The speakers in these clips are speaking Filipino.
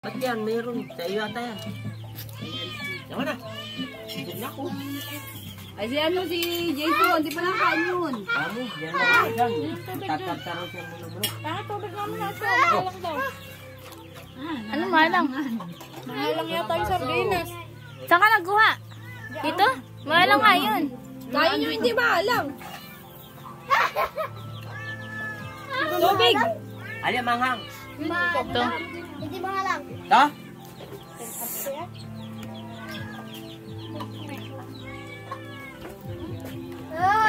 Ba't yan? Mayroon. Sa iyo ata yan. Yaman na. Hindi na ako. Ay si ano si Jason, di pa nakain yun. Kamu, yan na lang. Tatarong siya mo naman. Bakit tubig naman nasa? Mahalang daw. Ano mahalang? Mahalang yata yung sardinas. Saan ka nagkuha? Dito? Mahalang nga yun. Kain nyo hindi mahalang. Tubig. Ali, manghang. Ito. Hindi ba nga lang? Ito?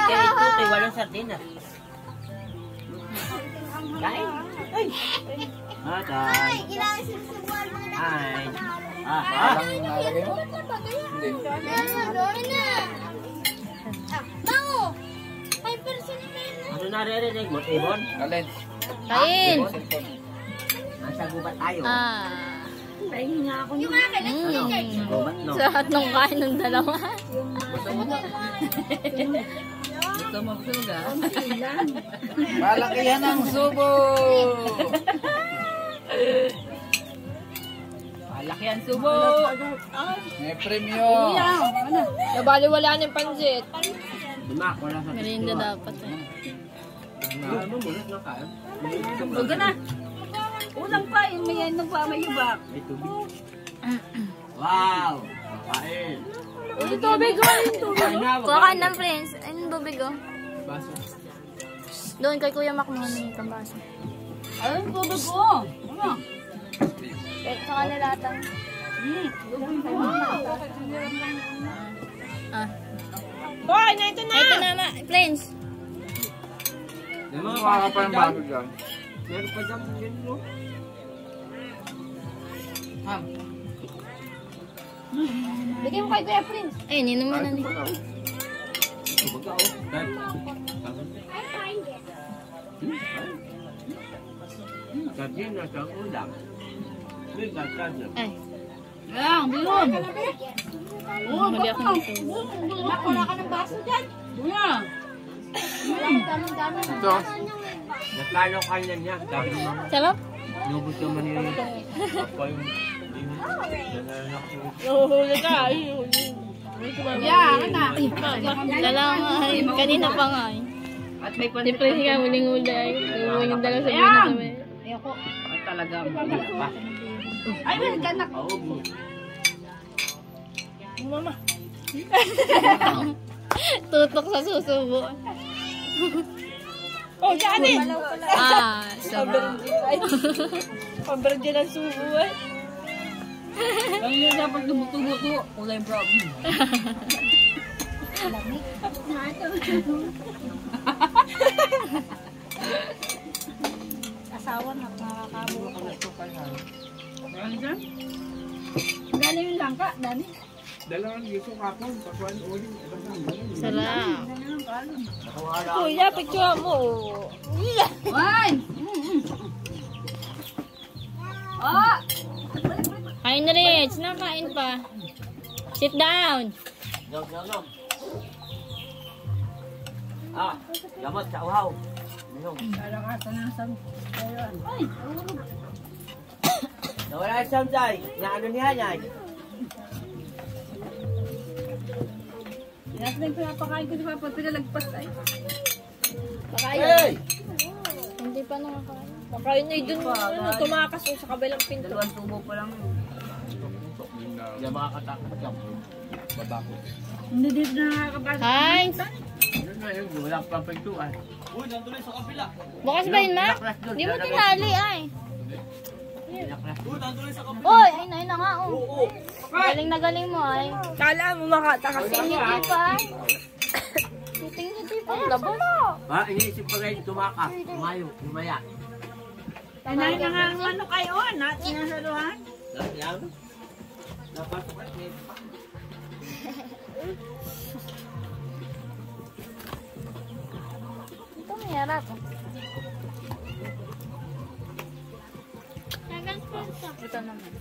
Kaya ito, kay walang sardinas. Kain. Ay! Ay, kailangan sinusubuan mo na. Ay! Nalagay mo? Hindi. Doon na. Bango! 5% na yun. Ano naririnig mo, Ibon? Alin? Kain. Nasa gubat tayo. Kain nga ako. Yung akin, Ano? Gubat, no? Sa lahat ng kain ng dalawa. Gusto mo suga? Malakihan ang subo! Malakihan subo. May premyo! Nabaliwala ng pansit. Dimak, wala sa Merinda dapat eh. Ano mo, nakain? Huwag na. Unang pa, may yan pa, may ibak. May tubig. Wow! Kain! Ulit tubig ko. Kain na, Kuha ka ng friends. Ayun tubig oh. baso. Doon kay Kuya Mac mo ng baso. Ayun, tubig ko. Ano? Sa kanila atang. Ah. Hoy, na ito na. Ito na friends. May mga Mukha pa yung bago dyan. Meron pa dyan yun, no? Ham. Bigyan mo kay Kuya Prince. Ayun, yun naman na niya. Baga, oh. Dahil. Sabihin na sa ulam. May gagawin. Ay, Yan, bilon. mali ako ng tubig. Wala ka ng baso dyan. Yan. Dami-dami. Ito. Nakano kanya niya. Sabi mo, Sarap? lubos naman yun. Ako yung... Nahuhuli ka. Yan, na. Dalawa nga. Kanina pa nga eh. At may Si Prince nga huling-huli ay. Yung dalawa sa na kami. Ayoko. At talaga, pa. Ay, may ganak. Oo. Tutok sa susubo. Oh, Janet. Sarap. Pamberde ng subo eh. Ang yun dapat tumutubo-tubo. Kulay brown. Asawa na, nakakabo. Ano dyan? Gano'n yung langka, Dani? Dalawang giso kapon. Pagkuhan uling. Sarap. Kuya, picture mo. One! Oh! Kain na rin. Sinakain pa. Sit down. Nom, nom, nom. Gamot sa uhaw. Minom. Nawala yung samsay. Naano niya niya. Lahat na yung pinapakain ko si Papa, pinalagpas ay. Hey! Hindi pa nakakain. Pakain na dun, tumakas sa kabilang pinto. Dalawang tubo pa lang. Hindi makakatakot ka. Babako. Hindi dito na nakakabasa. Hi! Yun na yun. Wala pang pintuan. Uy, nandun sa kabila. Bukas ba yun, Ma? Hindi mo tinali ay. Pinaklas. Oy! Ayun na nga oh. Galing na galing mo ay. Kala mo makatakas. Hindi pa. Hindi pa. Labas. Iniisip pa rin tumakas. Tumayo. Tumaya. Tanay na nga ang ano kayo, sinasaluhan. Yan. Napasok at may Ito may harap. Ito naman.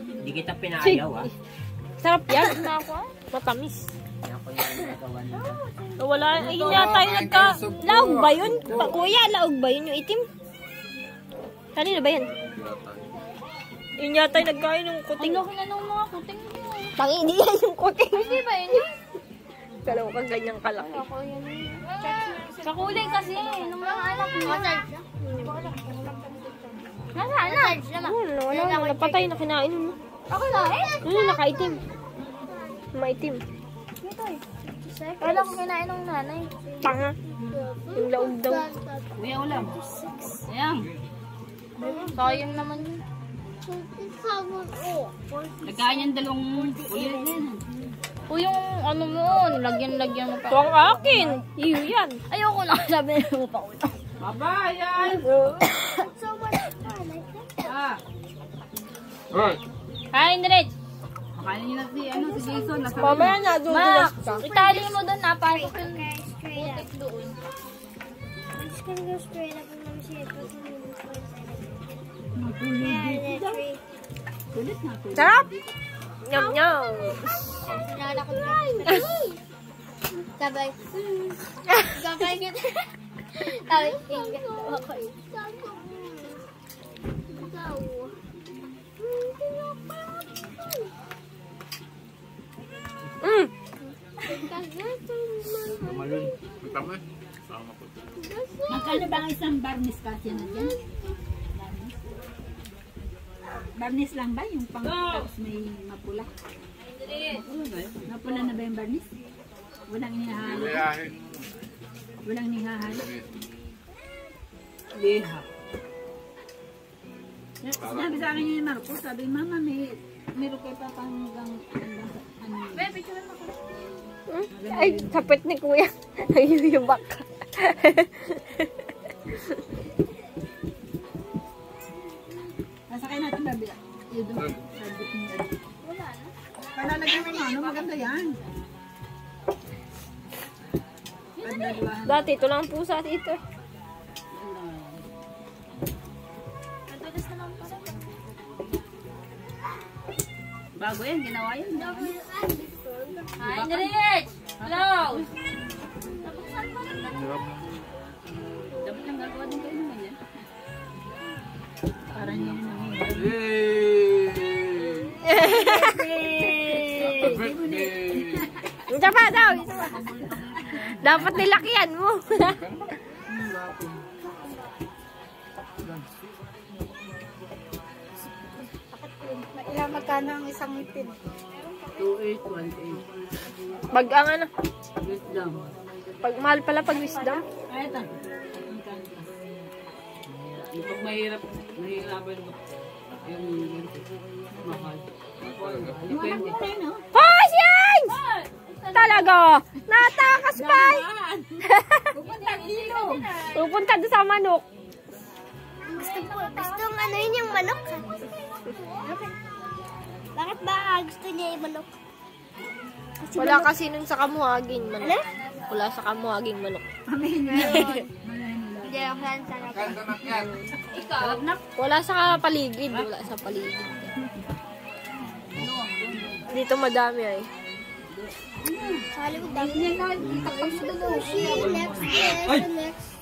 Hindi kita pinaayaw, ah. Sarap yan. Na ako ah. Matamis. Kaya ko yung nagawa nila. Wala. Ayun yata yung nagka... Laog ba yun? Kuya, laog ba yun yung itim? Kanina ba yan? Yun yata yung nagkain ng kuting. Ano na ng mga kuting niyo? Tangi, hindi yan yung kuting. Hindi ba yun? Kalaw ka ganyang kalaki. Kakulay kasi nung mga anak niya. Nasaan na? Wala, napatay na kinain mo. Ako na eh. Nakaitim. Maitim. Wala ko kinain ng nanay. Tanga. Yung laog daw. Kuya ulam. Ayan. Sayang naman yun. Nagkain yung dalawang ulit yan. O yung ano mo, nilagyan mo pa. Ito ang akin. Iyo yan. Ayoko na, sabi mo pa ulam. Baba, yan! Ah! Kain direct. Makain niyo na si Jason. Nasa Mamaya na, dudulas ka. Itali mo doon, napasok yung putik doon. I'm just gonna go straight up and let me see if it's Sarap! Nyam nyam. Sabay. Gagay kita. Sabay. Malun. Tama eh. Magkano ba ang isang barnis kasi na dyan? Barnis lang ba? Yung pang tapos may mapula? Mapula na ba yung barnis? Walang inihahalo? Walang inihahalo? Liha. Sabi sa akin yung Marco, sabi, Mama, meron kayo pa hanggang ano? Picture mo ko. Ay, sapit ni kuya. Nagiyubak ka. Nasakay natin babi. Yun doon. Wala na. Palalagyan mo ano, maganda yan. Dati, ito lang ang pusa dito. Bago yan, ginawa yan. Hi, Rich! Hello! Dapat lang gagawa din kayo naman yan. Parang yung Ito pa daw, ito pa. Dapat nilakyan mo. ilang magkano ang isang ipin? 2818. Pag ang ano, Wisdom. pag mahal pala pag wisdom. Ay, ito. Yung pag mahirapan ko. Yung mahal. Depende. Hoy, yan! Talaga! Natakas pa! Pupunta dito. Pupunta doon sa manok. Gusto ng ano yun yung manok. Bakit ba gusto niya yung manok? Wala kasi nun sa kamuhaging manok. Wala sa kamuhaging manok. Hindi ako lang sarap. Ikaw. Wala sa paligid. Wala sa paligid. Dito madami ay. Sa Hollywood dami. Next day.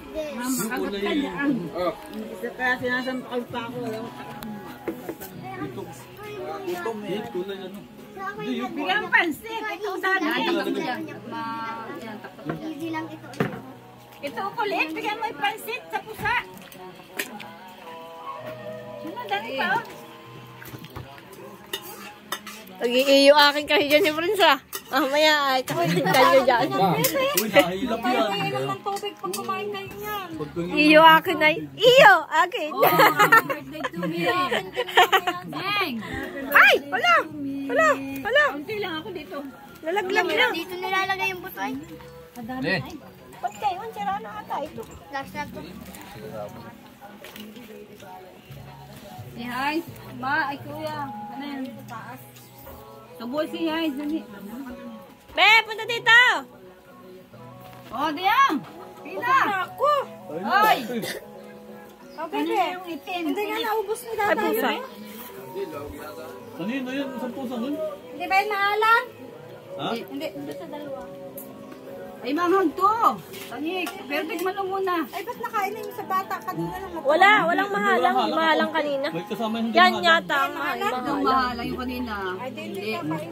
Makagat ka dyan. Isa kaya sinasampal pa ako. Bigyan mo pansit. Ito dami. Easy lang ito. Ito kulit. Bigyan mo yung pansit sa pusa. Ano, dami pa oh. Nag-iiyo akin kasi dyan si Prinsa. Mamaya ay kakulitan nyo dyan. Uy, nahilap yan. ng tubig pag kumain kayo niyan. Iyo akin ay. Iyo akin. Birthday to me. Dang. Ay! Wala! Wala! Wala! Unti lang ako dito. Nalaglag na. Dito nilalagay yung butoy. Kadami Eh. ay. Ba't kayo? Sira na ata ito. Last na to. Si Hi. Ma, ay kuya. Ano yan? Taas. Tuboy si Hi. Dali. Be, punta dito! Oh, diyan. Pina. Ako! Ay. Okay, Ano be. yung itin? Hindi nga naubos ni Ay, pusa. Ano yun? Isang pusa nun? Hindi ba yung maalan? Ha? Hindi. Hindi sa dalawa. Ay, manghang to. Tanik, perfect man lang muna. Ay, ba't nakain na yung sa bata kanina lang? Walang mahalang. Mahalang kanina. May kasama yung Yan yata ang Yung mahal. mahalang yung kanina. Ay, hindi kakain.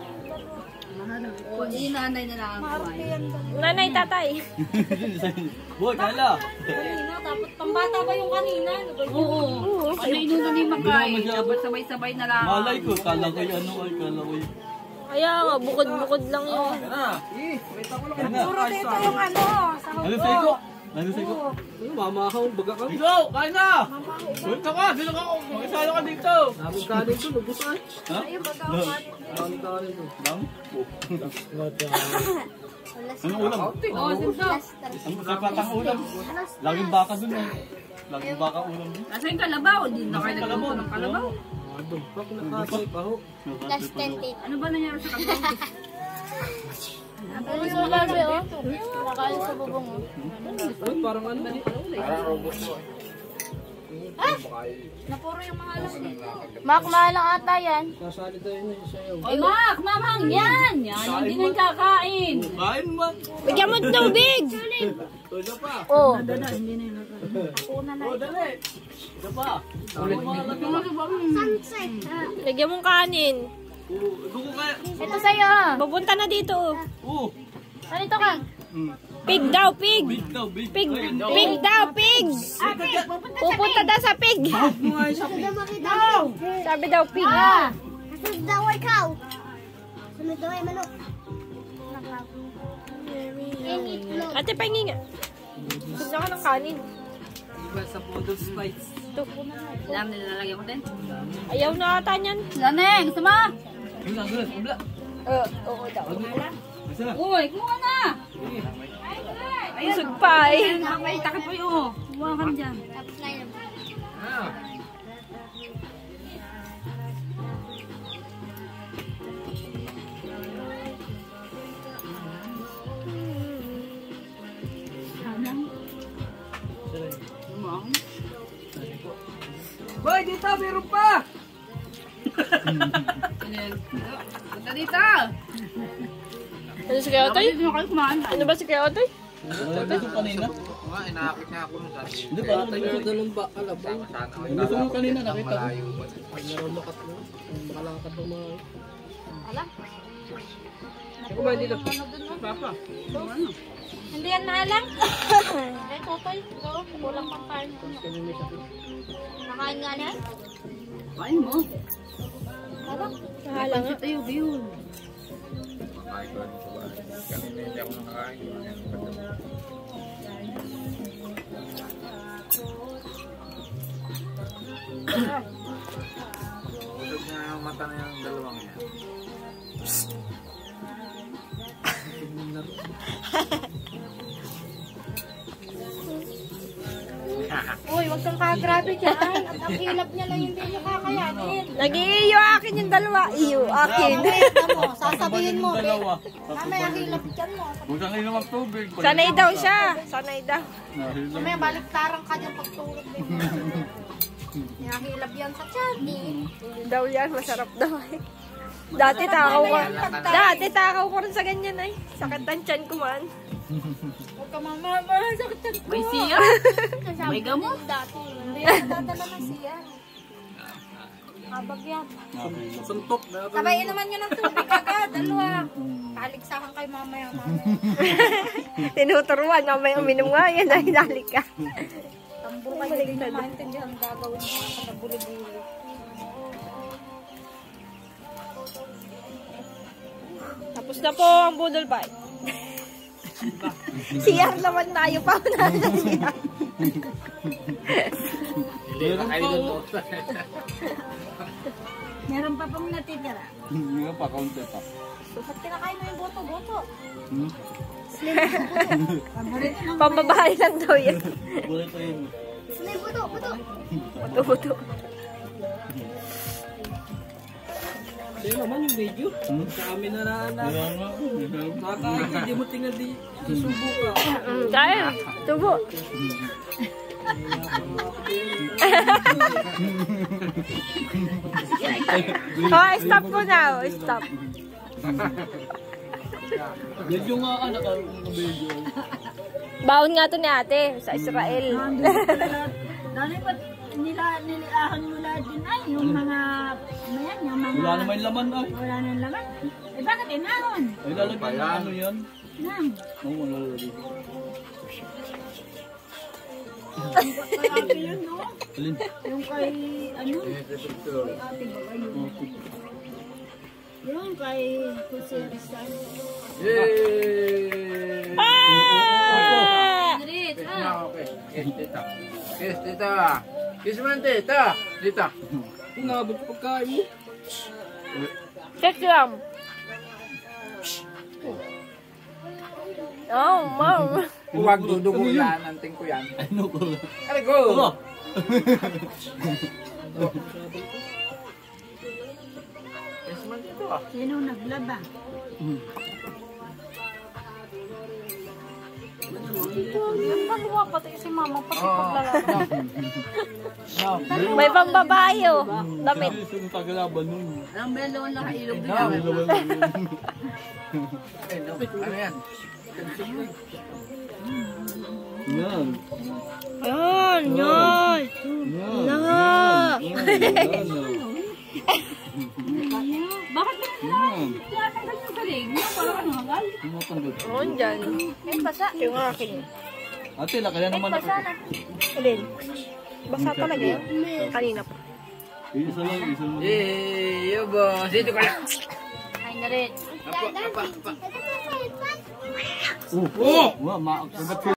O, yung nanay na lang ang kumain. Nanay, tatay. Boy, kala. Tapos pambata pa yung kanina. Oo. Ano inuna ni makain? Dapat sabay-sabay na lang. Malay ko, kala ko yung ano ay, kala ko yung... Kaya nga, bukod-bukod lang yun. Puro dito yung ano. Sa Ano sa'yo ko? Ano sa'yo ko? Mama ka, baga ka. Ikaw, kain na! Ulit ka! Sino ka? Makisalo ka dito! Daming kanin ko, lubos ay. Ha? Daming kanin ko. Dam? Anong ulam? Oo, sinso. Ang sapatang ulam. Laging baka dun eh. Laging baka ulam dun. Nasa yung kalabaw. Hindi na kayo nagluto ng kalabaw. Dumpak na kasay pa ho. Last 10 tape. Ano ba nangyari sa kalabaw? Ano sa labi, oh? Nakain sa bubong, oh. Ay, parang ano. Napuro yung mga alam dito. Mak, mahalang ata yan. Sasali tayo na sa'yo. Oy, Mak! Mamang! Yan! Yan! Hindi na yung kakain. Kain man! Bigyan mo ng tubig! Tulo pa! Oh. Oh, dali! Ito pa! Sunset. Bigyan mong kanin. Dugo kaya! Ito sa'yo. Pupunta na dito. Oo! Nandito ka. Pig daw, pig. Big daw, big! Pig, pig daw, pig. Pupunta daw sa pig. Sunod daw makita. Sabi daw, pig. Sunod daw ay cow. Sunod daw ay manok. Ate, pahingi nga. Gusto ka ng kanin. Iba sa poodle spice. Ito. Alam, nilalagyan mo din. Ayaw na ata niyan. Laneng! Gusto mo? Yun lang, guys! Ubla! Oo daw. Isa na! Uy, kuha na! Busog pa eh. Ay, takip po yun. Kuha ka dyan. Tapos na yun. Boy, dito, meron pa! Punta dito! Ano si Kaya Otoy? Dito na kayo kumain. Ano ba si Kaya Otoy? Ito kanina? Nga, inakit niya ako nun sabi. Hindi, parang Tayo doon ng kalabaw. gusto mo kanina, nakita ko. Naroon makat mo. Makalakad mo mga... Alam. Ako ba dito? Papa. Hindi yan maalang. Eh, Totoy. Ito, kulang pang kain ko. Nakain nga na. Kain mo. Mahalang nga. Tayo, yun. Makain ko sa bahay. Kanina hindi ako nakakain. Usog niya yung mata na yung dalawang yan. Uy, wag kang kagrabe dyan. At ang hilap niya lang hindi niya kakayanin. Nag-iiyo akin yung dalawa. Iyo akin. Sasabihin mo, babe. Dalawa. Mamaya hilap dyan mo. Huwag kang inom ang tubig. Sanay daw siya. Sanay daw. Mamaya baliktarang ka dyan pagtulog din. Hinahilap yan sa tiyan. Daw yan, masarap daw eh. Dati takaw ko rin sa ganyan ay. Sakit ang tiyan ko man. Huwag ka mama, sakit yan. May siya? May gamot? Hindi yan, dadala na siya. Habag yan. Suntok na. Sabayin naman yun ng tubig agad. Dalawa. Paligsakan kayo mamaya. Tinuturuan, mamaya uminom nga yan ay dalik ka. Tambur kayo, hindi na maintindihan ang gagawin mo sa buli-buli. Tapos na po ang budol bite. CR naman tayo pa na siya. Meron pa pang natitira. Hindi pa, kaunti pa. Ba't kinakain mo yung boto-boto? Pambabahay lang daw yan. Bulit pa yun. May buto. Buto-buto. Sa'yo naman yung video. Sa amin na nakakain. Hindi mo tingnan di susubo ka. Kaya, tubo. Oh, stop ko na. Stop. Medyo nga anak ang medyo. Baon nga to ni ate sa Israel. Dali pa niliahan mo lahat din ay yung mga yung mga Wala naman laman ay. wala nang laman. Eh bakit inahon? Ay lalagyan ng ano yan? Nang. Oo, lalagyan. Ate yun no? Alin? Yung kay ano? Kay ate ba kayo? Yung kay Jose Rizal. Yay! Ah! Okay. Kiss, tita. Kiss, tita. Kiss man, tita. Tita. Nabot pagkain mo. Check lang. Oh, mom. Huwag dudugo yan. Anting ko yan. Ano ko? Aray ko! Ano? Kiss man, tito. Sino naglaba? Yung dalawa pati si mama pati paglalaban. No. May pambabae oh. Damit. Yung tagalaban nun. Ang melon na ilog No. Eh, no. Ano yan? Yan. Yan, yan. Yan. Bakit ba Yan. tinatanggal yung galing? Parang ano hangal? Tumatanggal. Oo, dyan. Eh, basa. Yung akin. Ate, kaya naman ako. Basa na. Alin? Basa talaga yun. Kanina pa. Isa lang, isa lang. Yay! Yobo! Dito ka lang! Ay na rin. Apa, apa, apa. Oh! Wow,